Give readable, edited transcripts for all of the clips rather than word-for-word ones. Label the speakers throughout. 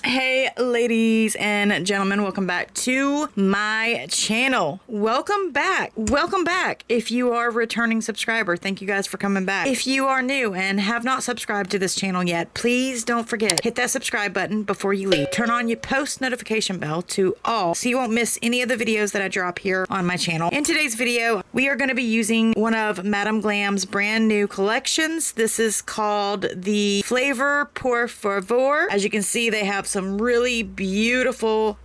Speaker 1: Hey ladies and gentlemen, welcome back to my channel. Welcome back if you are a returning subscriber. Thank you guys for coming back. If you are new and have not subscribed to this channel yet, please don't forget, hit that subscribe button before you leave. Turn on your post notification bell to all so you won't miss any of the videos that I drop here on my channel. In today's video, we are going to be using one of Madam Glam's brand new collections. This is called the Flavor Por Favor. As you can see, they have some really beautiful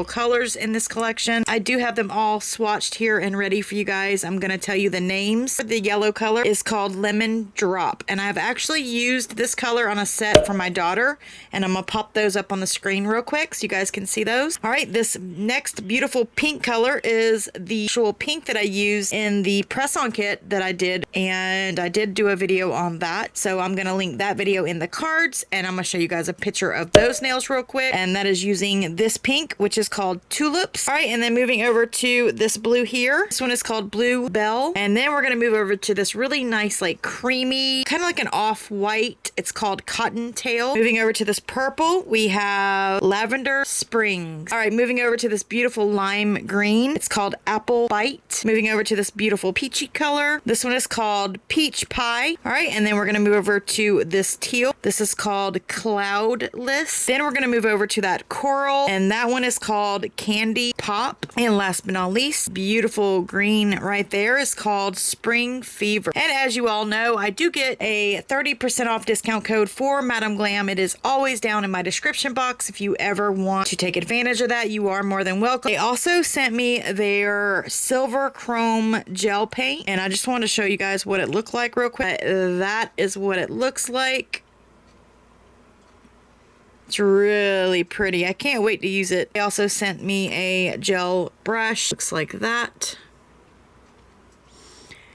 Speaker 1: colors in this collection. I do have them all swatched here and ready for you guys. I'm going to tell you the names. The yellow color is called Lemon Drop, and I've actually used this color on a set for my daughter, and I'm going to pop those up on the screen real quick so you guys can see those. All right, this next beautiful pink color is the actual pink that I used in the press-on kit that I did, and I did do a video on that, so I'm going to link that video in the cards, and I'm going to show you guys a picture of those nails real quick, and that is using this pink, which is called Tulips. All right, and then moving over to this blue here. This one is called Blue Bell. And then we're going to move over to this really nice, like creamy, kind of like an off-white. It's called Cottontail. Moving over to this purple, we have Lavender Springs. All right, moving over to this beautiful lime green. It's called Apple Bite. Moving over to this beautiful peachy color. This one is called Peach Pie. All right, and then we're going to move over to this teal. This is called Cloudless. Then we're going to move over to that coral, and that one is called Candy Pop. And last but not least, beautiful green right there is called Spring Fever. And as you all know, I do get a 30% off discount code for Madam Glam. It is always down in my description box. If you ever want to take advantage of that, you are more than welcome. They also sent me their silver chrome gel paint, and I just want to show you guys what it looked like real quick. That is what it looks like. It's really pretty. I can't wait to use it. They also sent me a gel brush. Looks like that.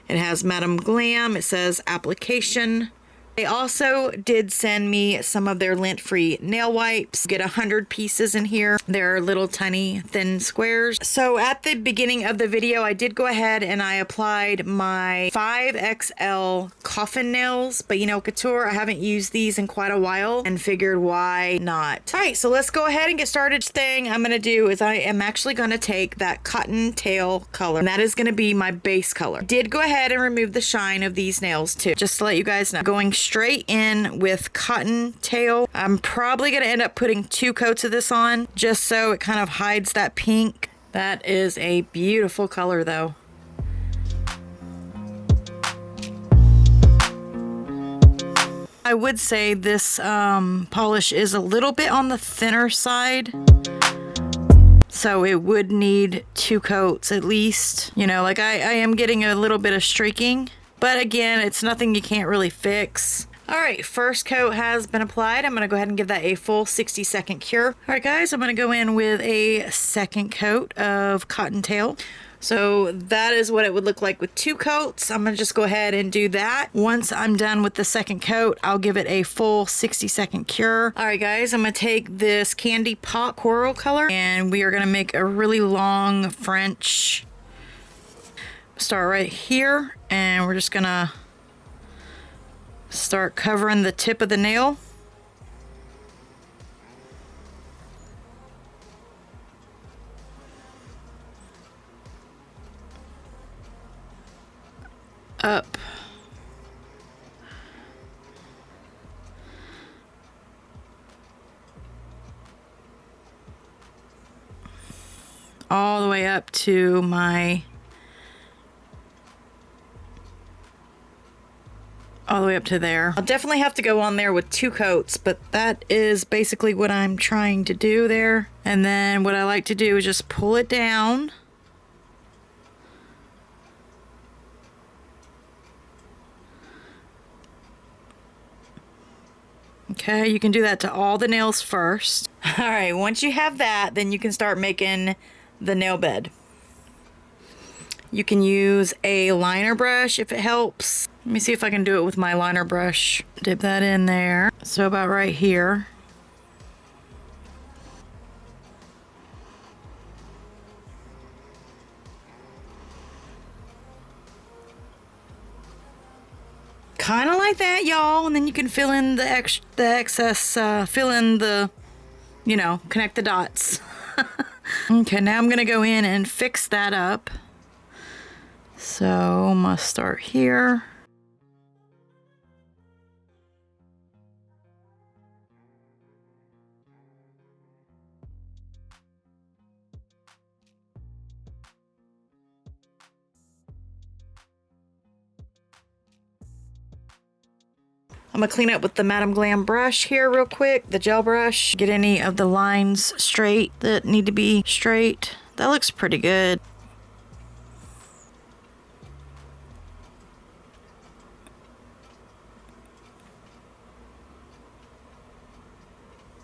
Speaker 1: It has Madam Glam. It says application. They also did send me some of their lint-free nail wipes. Get 100 pieces in here. They're little tiny thin squares. So at the beginning of the video, I did go ahead and I applied my 5XL Coffin nails. But you know, Couture, I haven't used these in quite a while and figured why not. All right, so let's go ahead and get started. Thing I'm going to do is I am actually going to take that Cottontail color, and that is going to be my base color. I did go ahead and remove the shine of these nails too, just to let you guys know. Going straight in with Cottontail. I'm probably going to end up putting 2 coats of this on just so it kind of hides that pink. That is a beautiful color though. I would say this polish is a little bit on the thinner side, so it would need 2 coats at least. You know, like I am getting a little bit of streaking. But again, it's nothing you can't really fix. All right, first coat has been applied. I'm going to go ahead and give that a full 60-second cure. All right, guys, I'm going to go in with a second coat of Cottontail. So that is what it would look like with 2 coats. I'm going to just go ahead and do that. Once I'm done with the second coat, I'll give it a full 60-second cure. All right, guys, I'm going to take this Candy Pop coral color, and we are going to make a really long French. Start right here, and we're just gonna start covering the tip of the nail. Up. All the way up to my all the way up to there. I'll definitely have to go on there with 2 coats, but that is basically what I'm trying to do there. And then what I like to do is just pull it down. Okay, you can do that to all the nails first. All right, once you have that, then you can start making the nail bed. You can use a liner brush if it helps. Let me see if I can do it with my liner brush. Dip that in there. So about right here. Kind of like that, y'all. And then you can fill in the excess, fill in the you know, connect the dots. Okay, now I'm gonna go in and fix that up. So I'm gonna start here. I'm gonna clean up with the Madam Glam brush here real quick, the gel brush. Get any of the lines straight that need to be straight. That looks pretty good.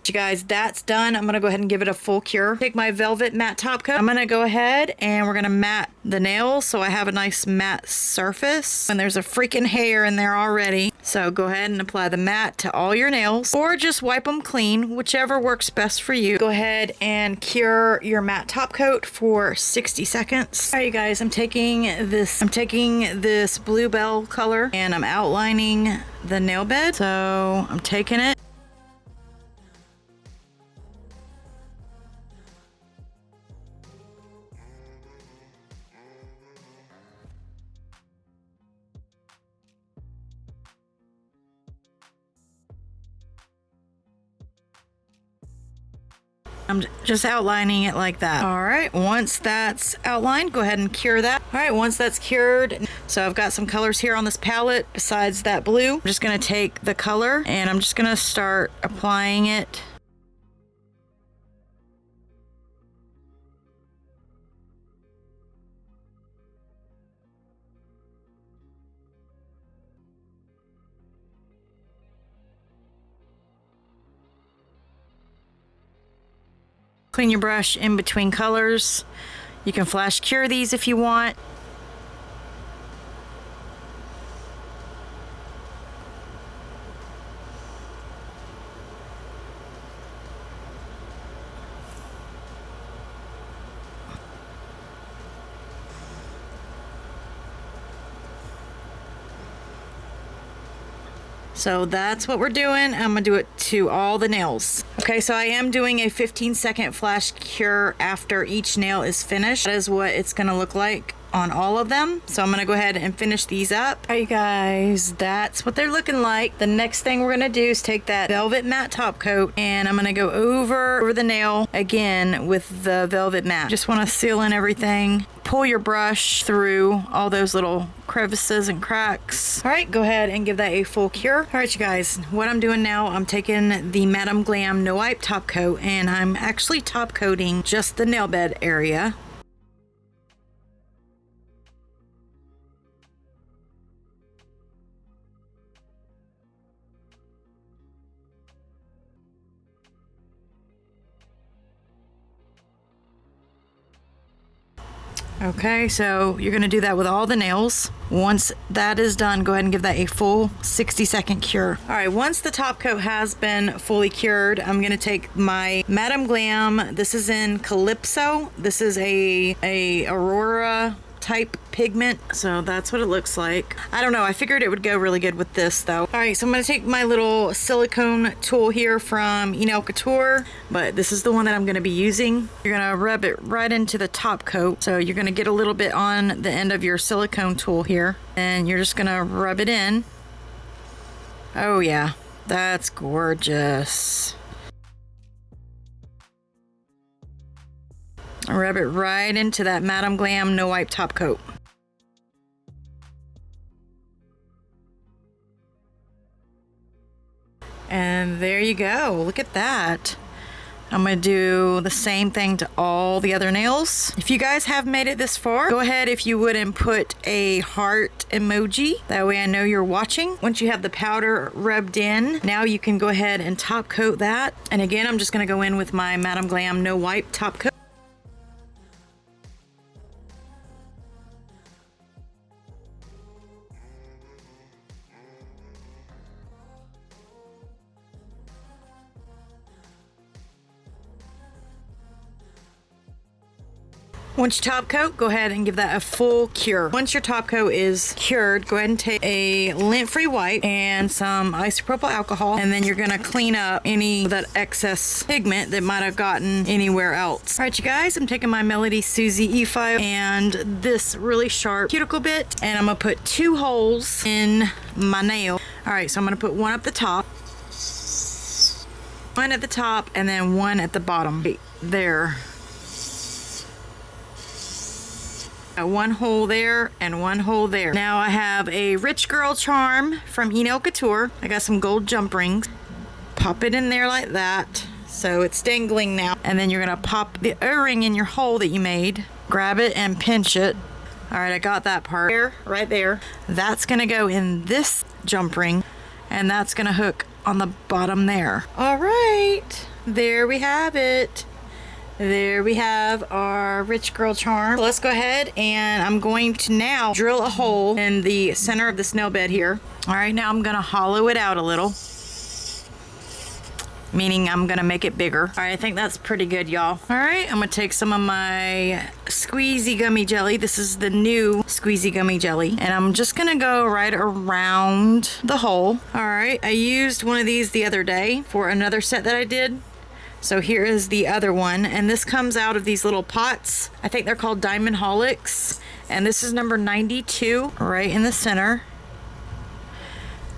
Speaker 1: You guys, that's done. I'm gonna go ahead and give it a full cure. Take my velvet matte top coat. I'm gonna go ahead and we're gonna matte the nails so I have a nice matte surface. And there's a freaking hair in there already. So go ahead and apply the matte to all your nails or just wipe them clean, whichever works best for you. Go ahead and cure your matte top coat for 60 seconds. All right, you guys, I'm taking this bluebell color and I'm outlining the nail bed. So I'm taking it. I'm just outlining it like that. All right, once that's outlined, go ahead and cure that. All right, once that's cured, so I've got some colors here on this palette besides that blue. I'm just gonna take the color and I'm just gonna start applying it. Clean your brush in between colors. You can flash cure these if you want. So that's what we're doing. I'm gonna do it to all the nails. Okay, so I am doing a 15-second flash cure after each nail is finished. That is what it's gonna look like on all of them. So I'm gonna go ahead and finish these up. All right, you guys, that's what they're looking like. The next thing we're gonna do is take that velvet matte top coat and I'm gonna go over the nail again with the velvet matte. Just wanna seal in everything. Pull your brush through all those little crevices and cracks. All right, go ahead and give that a full cure. All right, you guys, what I'm doing now, I'm taking the Madam Glam No Wipe top coat and I'm actually top coating just the nail bed area. Okay, so you're gonna do that with all the nails. Once that is done, go ahead and give that a full 60-second cure. All right, once the top coat has been fully cured, I'm gonna take my Madam Glam. This is in Calypso. This is a Aurora type pigment, so that's what it looks like. I don't know, I figured it would go really good with this though. All right, so I'm gonna take my little silicone tool here from Enel Couture, but this is the one that I'm gonna be using. You're gonna rub it right into the top coat, so you're gonna get a little bit on the end of your silicone tool here and you're just gonna rub it in. Oh yeah, that's gorgeous. Rub it right into that Madam Glam No Wipe top coat. And there you go. Look at that. I'm going to do the same thing to all the other nails. If you guys have made it this far, go ahead if you would and put a heart emoji. That way I know you're watching. Once you have the powder rubbed in, now you can go ahead and top coat that. And again, I'm just going to go in with my Madam Glam No Wipe top coat. Once you top coat, go ahead and give that a full cure. Once your top coat is cured, go ahead and take a lint-free wipe and some isopropyl alcohol, and then you're gonna clean up any of that excess pigment that might have gotten anywhere else. All right, you guys, I'm taking my Melody Susie E5 and this really sharp cuticle bit, and I'm gonna put 2 holes in my nail. All right, so I'm gonna put one up the top, one at the top, and then one at the bottom. Right there. Got 1 hole there and 1 hole there. Now I have a Rich Girl charm from Nail Couture. I got some gold jump rings. Pop it in there like that. So it's dangling now. And then you're gonna pop the O-ring in your hole that you made. Grab it and pinch it. All right, I got that part there, right there. That's gonna go in this jump ring, and that's gonna hook on the bottom there. All right, there we have it. There we have our Rich Girl charm. Let's go ahead, and I'm going to now drill a hole in the center of this nail bed here. All right, now I'm gonna hollow it out a little, meaning I'm gonna make it bigger. All right, I think that's pretty good, y'all. All right, I'm gonna take some of my squeezy gummy jelly. This is the new squeezy gummy jelly, and I'm just gonna go right around the hole. All right, I used one of these the other day for another set that I did. So here is the other one, and this comes out of these little pots. I think they're called Diamond Holics, and this is number 92 right in the center,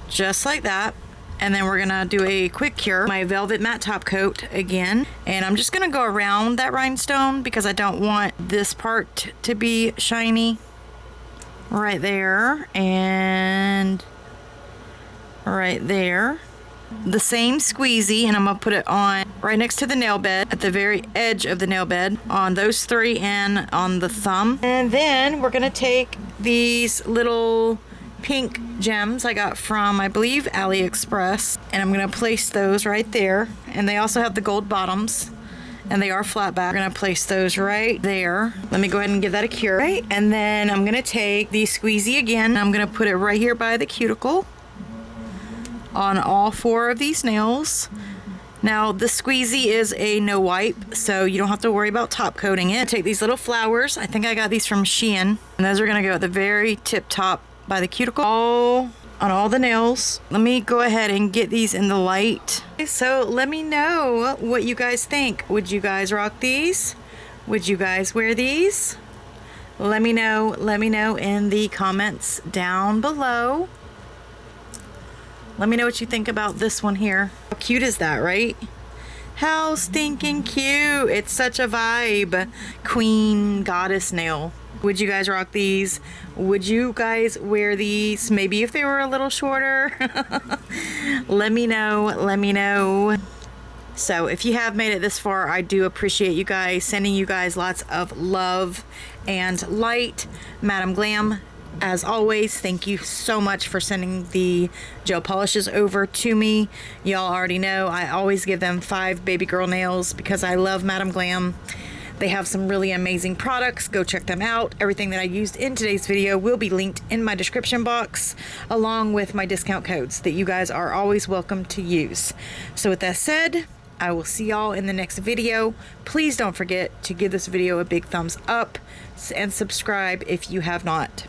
Speaker 1: just like that. And then we're gonna do a quick cure. My velvet matte top coat again, and I'm just gonna go around that rhinestone because I don't want this part to be shiny. Right there, and right there. The same squeezy, and I'm gonna put it on right next to the nail bed, at the very edge of the nail bed, on those 3 and on the thumb. And then we're gonna take these little pink gems I got from, I believe, AliExpress, and I'm gonna place those right there. And they also have the gold bottoms, and they are flat back. We're gonna place those right there. Let me go ahead and give that a cure. Right, and then I'm gonna take the squeezy again, and I'm gonna put it right here by the cuticle on all 4 of these nails. Now the squeezy is a no wipe, so you don't have to worry about top coating it. Take these little flowers. I think I got these from Shein, and those are gonna go at the very tip top by the cuticle, all on all the nails. Let me go ahead and get these in the light. So let me know what you guys think. Would you guys rock these? Would you guys wear these? Let me know in the comments down below. Let me know what you think about this one here. How cute is that, right? How stinking cute. It's such a vibe. Queen goddess nail. Would you guys rock these? Would you guys wear these? Maybe if they were a little shorter. Let me know. So if you have made it this far, I do appreciate you guys. Sending you guys lots of love and light. Madam Glam, as always, thank you so much for sending the gel polishes over to me. Y'all already know I always give them 5 baby girl nails because I love Madam Glam. They have some really amazing products. Go check them out. Everything that I used in today's video will be linked in my description box, along with my discount codes that you guys are always welcome to use. So with that said, I will see y'all in the next video. Please don't forget to give this video a big thumbs up and subscribe if you have not.